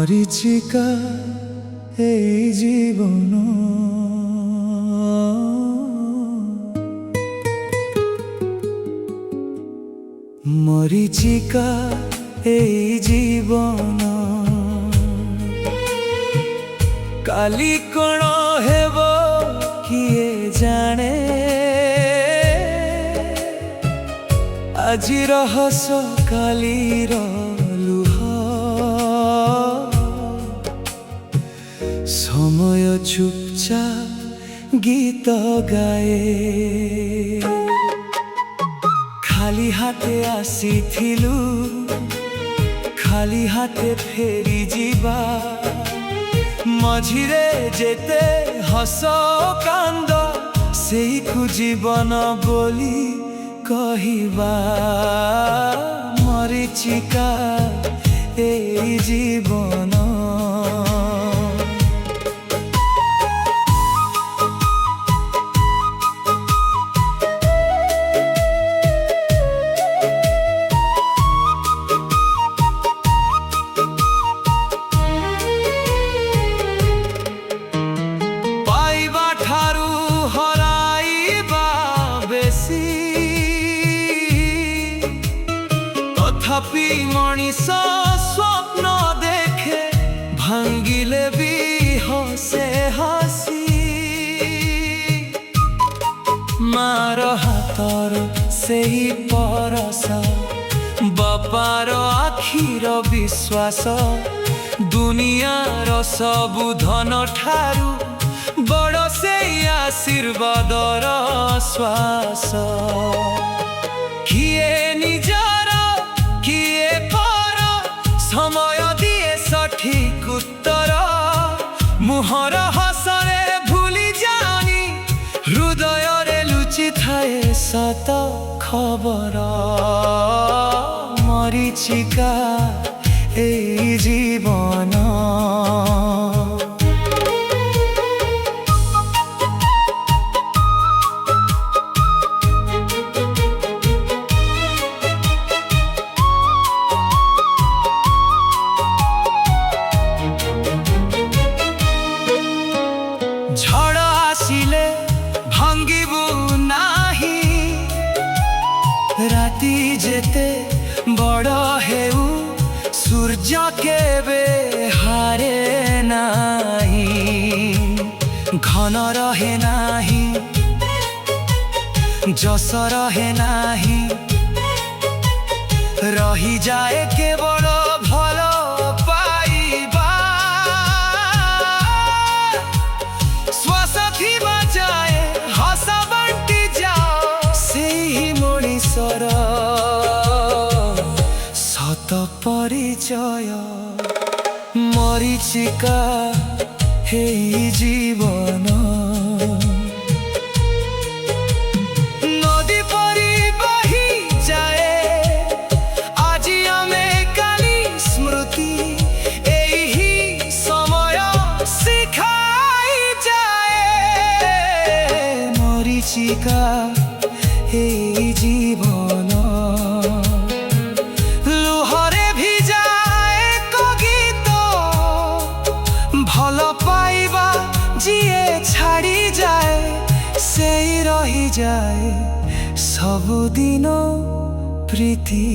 মরিচিকা এই জীবন মরিচিকা এই জীবন কালি কোণ হেব কিয়ে জানে আজির হস কালির লুহ সময় চুপচাপ গীত গায়ে খালি হাতে আসিथिलु খালি হাতে ফেরি ଯିବା মঝিরে যেতে হস কান্দ সেইকু জীবন বলি কহিবা মরিচিকা এই জীবন তথাপি মଣିষ স্বপ্ন দেখে ভাঙ্গিলে বি হসে হাসি মার হাতর সেই পরশ বাপার আখির বিশ্বাস দুনিয়ার সবু ধন ঠারু বড় সেই আশীর্বাদর শ্বাস কিয়ে নিজর কিয়ে পর সময় দিয়ে সঠিক উত্তর মুহর হসরে ভুলি জানি হৃদয়রে লুচি থায়ে সত খবর মরিচিকা এই জীবন ঝড় আসিলে ভাঙ্গিবু নাহি রাতি যেতে বড় হেউ সূর্য কেবে হারে নাহি ঘন রহে নাহি যশ রহে নাহি রহি যায় কেবল ভাল পাইবা শ্বাস থিবা যায় হস বান্টি যাও সেই মଣିষর সত পরিচয় মরিচিকা এই জীবন নদী পরি বহি যায় আজি আমি কালি স্মৃতি এই সময় শিখাই যায় মরিচিকা এই জীবন লুহরে ভিজায় এক গীত ভাল পাইবা যিয়ে ছাড়ি যায় সেই রহি যায় সবুদিন প্রীতি।